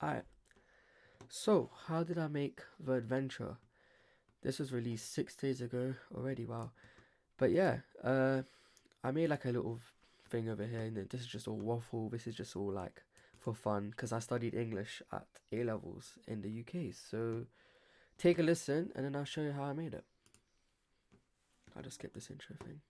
Alright, so how did I make The Adventure? This was released 6 days ago already, wow. But yeah, I made like a little thing over here, and this is just all waffle, this is just all like for fun, because I studied English at A levels in the UK. So take a listen, and then I'll show you how I made it. I'll just skip this intro thing.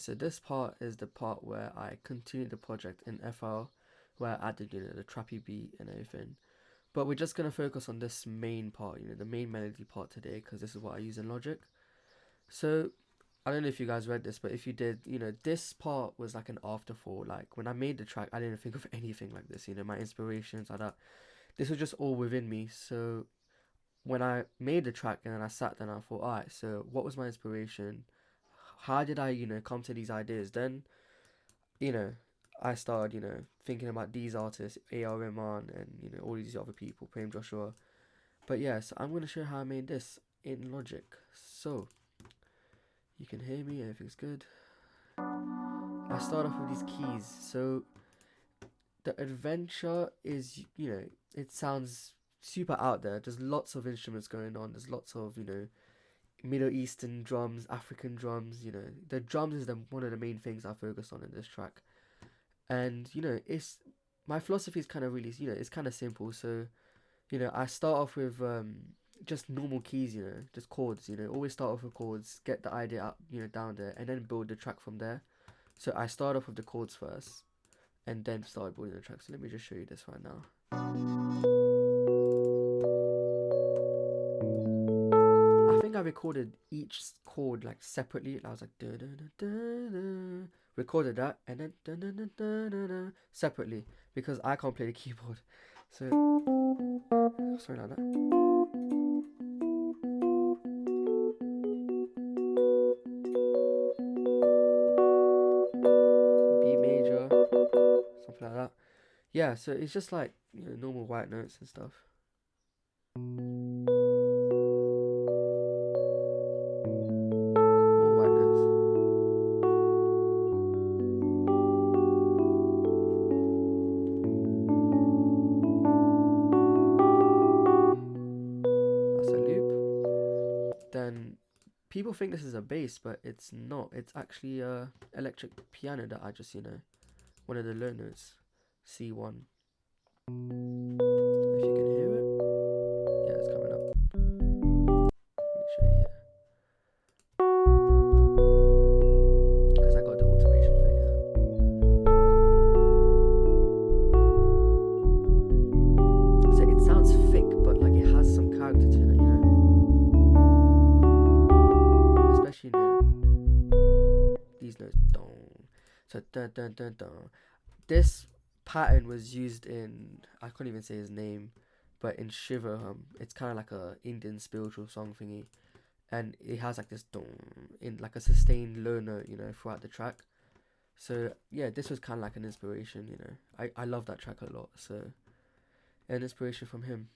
So this part is the part where I continued the project in FL, where I added, the trappy beat and everything. But we're just gonna focus on this main part, the main melody part today, because this is what I use in Logic. So I don't know if you guys read this, but if you did, this part was like an afterthought. Like when I made the track, I didn't think of anything like this. My inspirations like that. This was just all within me. So when I made the track and then I sat down, I thought, alright, so what was my inspiration? How did I, come to these ideas? Then, you know, I started, thinking about these artists, AR Rahman and, all these other people, Prem Joshua. But yeah, so I'm going to show you how I made this in Logic. So, you can hear me, everything's good. I start off with these keys. So, the adventure is, it sounds super out there. There's lots of instruments going on. There's lots of, Middle Eastern drums, African drums. The drums is one of the main things I focus on in this track. And it's my philosophy is kind of really, it's kind of simple. So I start off with just normal keys, just chords. Always start off with chords, get the idea up, down there, and then build the track from there. So I start off with the chords first, and then start building the track. So let me just show you this right now. I think I recorded each chord like separately. I was like da da da da da, recorded that, and then da da da da da da separately, because I can't play the keyboard. So sorry about that. B major, something like that. Yeah, so it's just like normal white notes and stuff. Then people think this is a bass, but it's not. It's actually a electric piano that I just, one of the low notes, C1. If you can hear it, yeah, it's coming up. Let me show you here, because I got the automation thing here. So it sounds thick, but like it has some character to it, especially these notes. So dun dun dun dun. This pattern was used in, I can't even say his name, but in Shiva. It's kind of like a Indian spiritual song thingy, and it has like this dong in like a sustained low note, throughout the track. So yeah, this was kind of like an inspiration, you know. I love that track a lot, so an inspiration from him.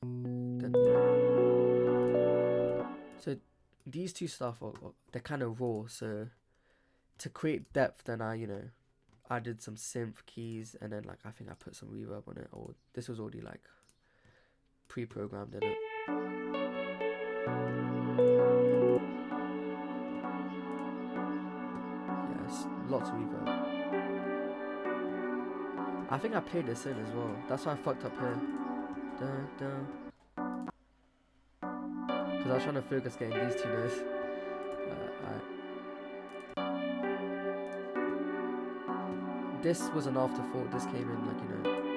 Then, so these two stuff they're kind of raw. So to create depth, then I added some synth keys, and then like I think I put some reverb on it, or this was already like pre-programmed in it. Yes, lots of reverb. I think I played this in as well. That's why I fucked up here. Dun, dun. Because I was trying to focus getting these two notes. This was an afterthought. This came in like,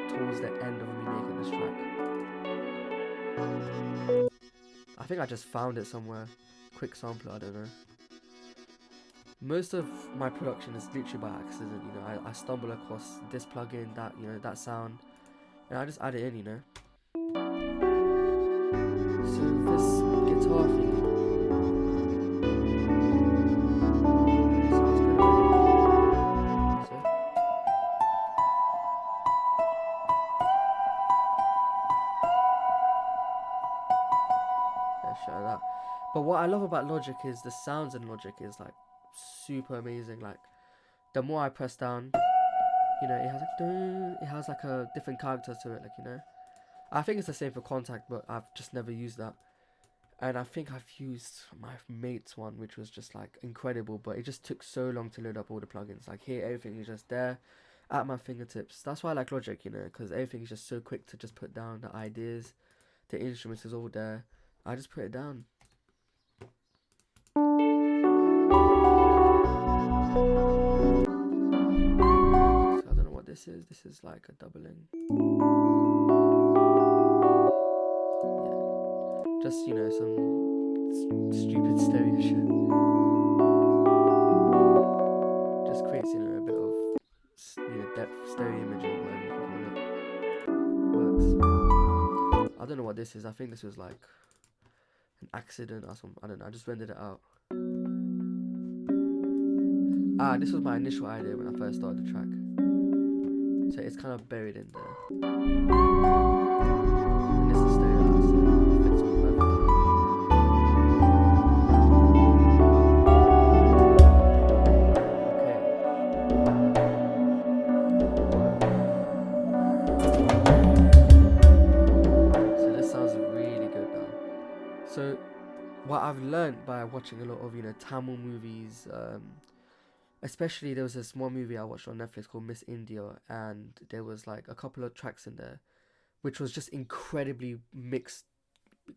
towards the end of me making this track. I think I just found it somewhere. Quick sampler, I don't know. Most of my production is literally by accident, I stumble across this plugin, that sound, and I just add it in, So this guitar thing, sounds good already. So yeah, show that. But what I love about Logic is the sounds in Logic is like super amazing. Like the more I press down, it has like a different character to it, I think it's the same for Contact, but I've just never used that. And I think I've used my mate's one, which was just like incredible, but it just took so long to load up all the plugins. Like here, everything is just there at my fingertips. That's why I like Logic, because everything is just so quick to just put down. The ideas, the instruments is all there. I just put it down. So I don't know what this is. This is like a doubling. Yeah, just some stupid stereo shit. Just creates a bit of depth, stereo imaging, whatever you can call it. Works. I don't know what this is. I think this was like an accident or something. I don't know. I just rendered it out. This was my initial idea when I first started the track. So it's kind of buried in there. And this is stereo, so it fits all perfectly. So this sounds really good now. So what I've learned by watching a lot of Tamil movies, especially there was this one movie I watched on Netflix called Miss India, and there was like a couple of tracks in there which was just incredibly mixed.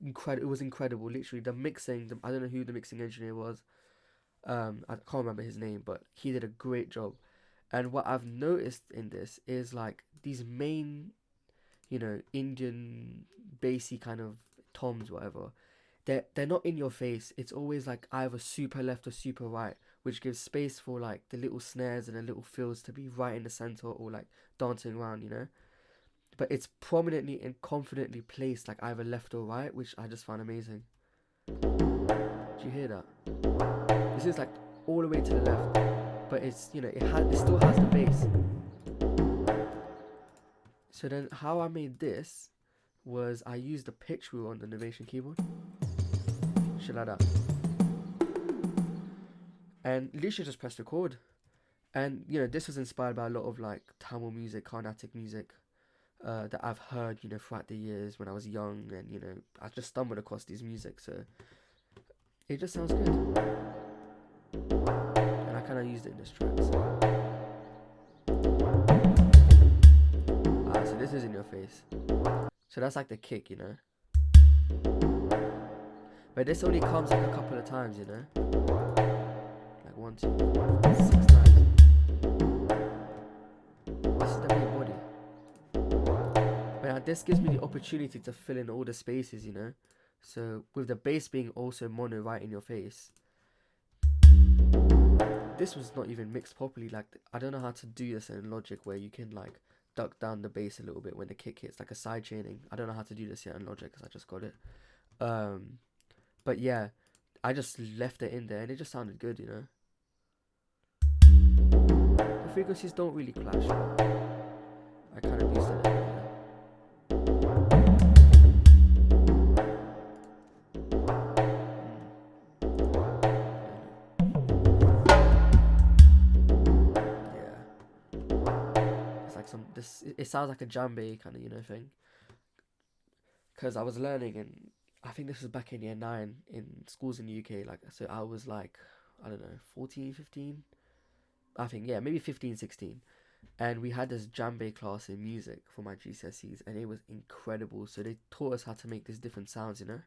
It was incredible. Literally the mixing, I don't know who the mixing engineer was, I can't remember his name, but he did a great job. And what I've noticed in this is like these main Indian bassy kind of toms, whatever, they're not in your face. It's always like either super left or super right, which gives space for like the little snares and the little fills to be right in the center or like dancing around, But it's prominently and confidently placed like either left or right, which I just found amazing. Do you hear that? This is like all the way to the left, but it's it still has the bass. So then how I made this was I used the pitch wheel on the Novation keyboard. Shit like that. And literally just pressed record. And this was inspired by a lot of like Tamil music, Carnatic music, that I've heard, throughout the years when I was young, and I just stumbled across these music, so it just sounds good. And I kind of used it in this track. So this is in your face. So that's like the kick, But this only comes like a couple of times, Like 1, 2, 4, 5, 6 times. This is the main body. But this gives me the opportunity to fill in all the spaces, So with the bass being also mono right in your face, this was not even mixed properly. Like I don't know how to do this in Logic where you can like duck down the bass a little bit when the kick hits, like a side chaining. I don't know how to do this yet in Logic because I just got it. But yeah, I just left it in there and it just sounded good, frequencies don't really clash. I kind of boosted it. It's like it sounds like a djembe kind of, thing. Because I was learning, and I think this was back in year 9 in schools in the UK. Like, so I was like, I don't know, 14, 15. I think, yeah, maybe 15, 16. And we had this djembe class in music for my GCSEs, and it was incredible. So they taught us how to make these different sounds, and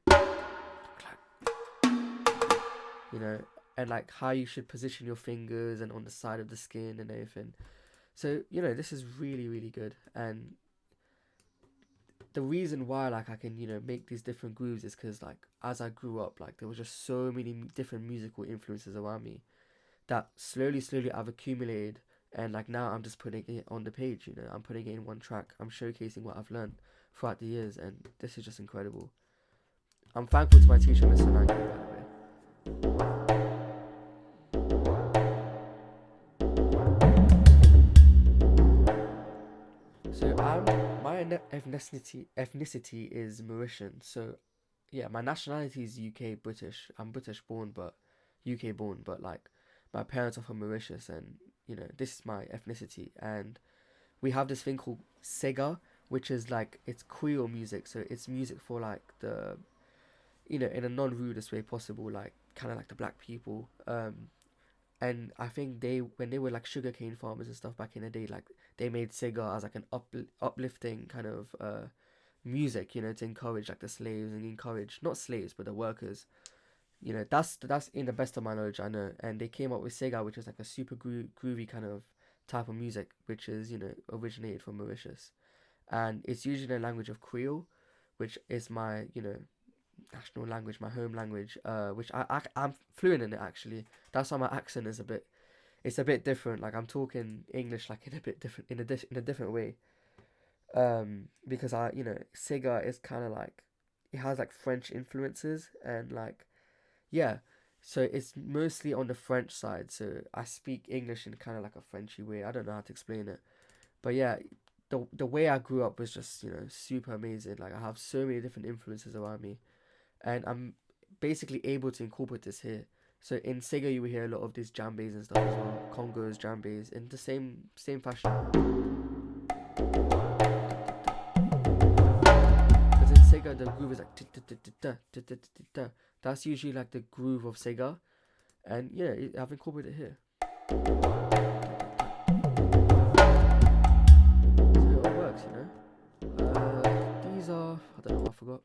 like how you should position your fingers and on the side of the skin and everything. So, this is really, really good. And the reason why, like, I can, make these different grooves is because, like, as I grew up, like, there was just so many different musical influences around me that slowly, I've accumulated. And, like, now I'm just putting it on the page, I'm putting it in one track. I'm showcasing what I've learned throughout the years, and this is just incredible. I'm thankful to my teacher, Mr. Lange, by the way. So my ethnicity is Mauritian. So yeah, my nationality is UK British. I'm British born, but UK born, but like my parents are from Mauritius, and this is my ethnicity. And we have this thing called Sega, which is like, it's Creole music. So it's music for like the, in a non-rudest way possible, like kind of like the black people. And I think when they were like sugarcane farmers and stuff back in the day, like they made Sega as like an uplifting kind of music, to encourage like the slaves and encourage, not slaves, but the workers. That's in the best of my knowledge, I know. And they came up with Sega, which is like a super groovy kind of type of music, which is, originated from Mauritius. And it's usually the language of Creole, which is my, national language, my home language, which I'm fluent in it actually. That's why my accent is it's a bit different. Like, I'm talking English like in a bit different, in a different way. Because Sega is kind of like, it has like French influences, and like, yeah, so it's mostly on the French side. So I speak English in kind of like a Frenchy way. I don't know how to explain it, but yeah, the way I grew up was just super amazing. Like, I have so many different influences around me, and I'm basically able to incorporate this here. So in Sega, you will hear a lot of these djembes and stuff as well, congos, djembes, in the same fashion. Because in Sega, the groove is like, that's usually like the groove of Sega, and yeah, I've incorporated it here. So it all works, These are, I don't know, I forgot.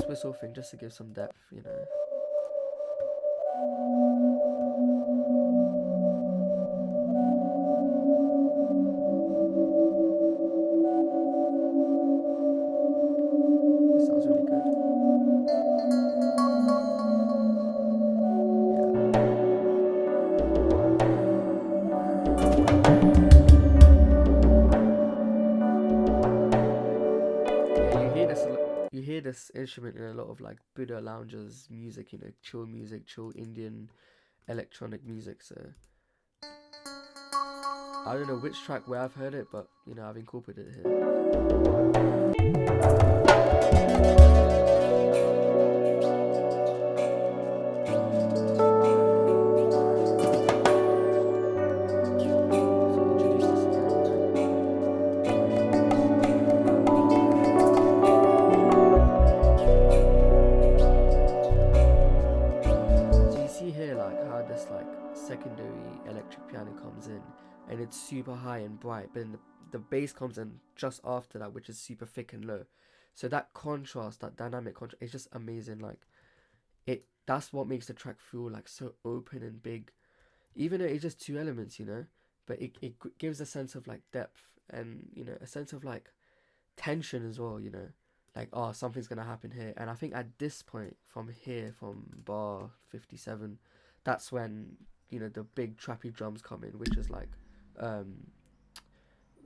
Whistle thing just to give some depth, This sounds really good. Yeah, you hear this instrument in a lot of like Buddha loungers music, chill music, chill Indian electronic music. So I don't know which track where I've heard it, but I've incorporated it here. Secondary electric piano comes in, and it's super high and bright, but then the bass comes in just after that, which is super thick and low. So that contrast, that dynamic contrast, is just amazing. Like, that's what makes the track feel like so open and big, even though it's just two elements, but it gives a sense of like depth, and a sense of like tension as well, like, oh, something's gonna happen here. And I think at this point, from bar 57, that's when the big trappy drums come in, which is like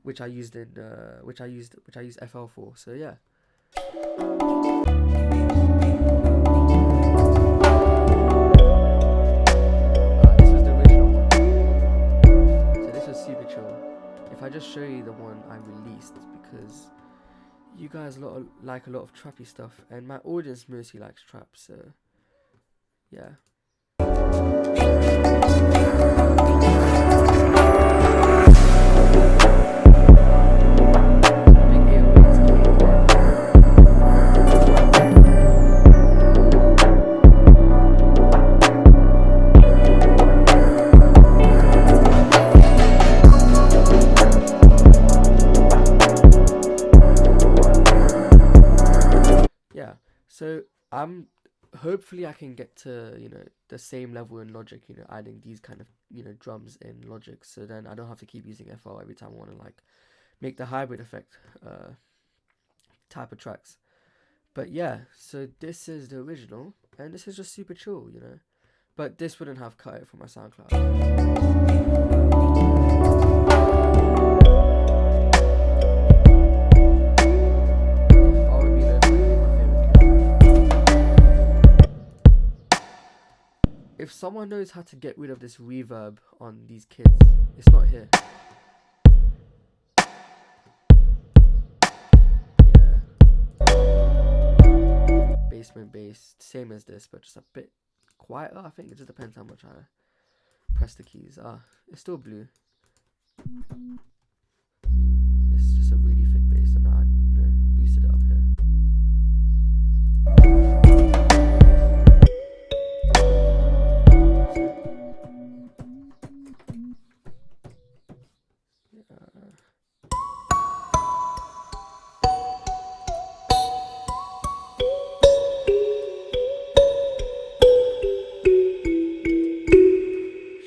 which I used FL for. So yeah. the one I released because you guys like a lot of trappy stuff, and my audience mostly likes trap, so yeah. Yeah, so I'm hopefully I can get to, the same level in Logic, adding these kind of, drums in Logic, so then I don't have to keep using FL every time I want to like make the hybrid effect type of tracks. But yeah, so this is the original, and this is just super chill, but this wouldn't have cut it from my SoundCloud. If someone knows how to get rid of this reverb on these kids, it's not here. Yeah. Basement bass, same as this, but just a bit quieter. I think it just depends how much I press the keys. It's still blue. It's just a really thick bass, and I boosted it up here.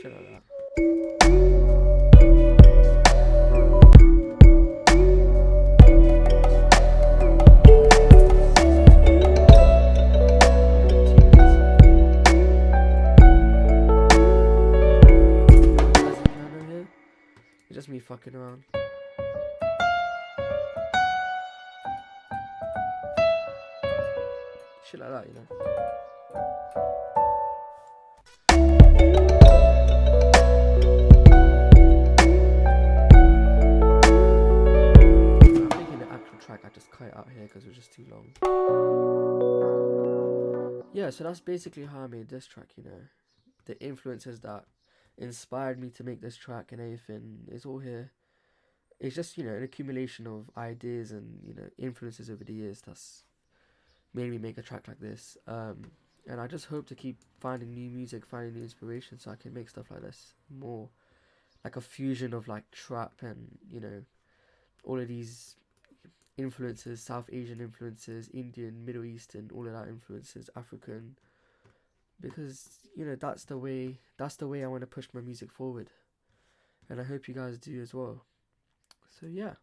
Shit like that. It's just me fucking around. Shit like that, I think in the actual track I just cut it out here because it was just too long. Yeah, so that's basically how I made this track, The influences that inspired me to make this track and everything is all here. It's just, an accumulation of ideas and, influences over the years that's made me make a track like this. And I just hope to keep finding new music, finding new inspiration so I can make stuff like this. More like a fusion of like trap and, all of these influences, South Asian influences, Indian, Middle Eastern, all of that influences, African. Because, that's the way I want to push my music forward. And I hope you guys do as well. So yeah.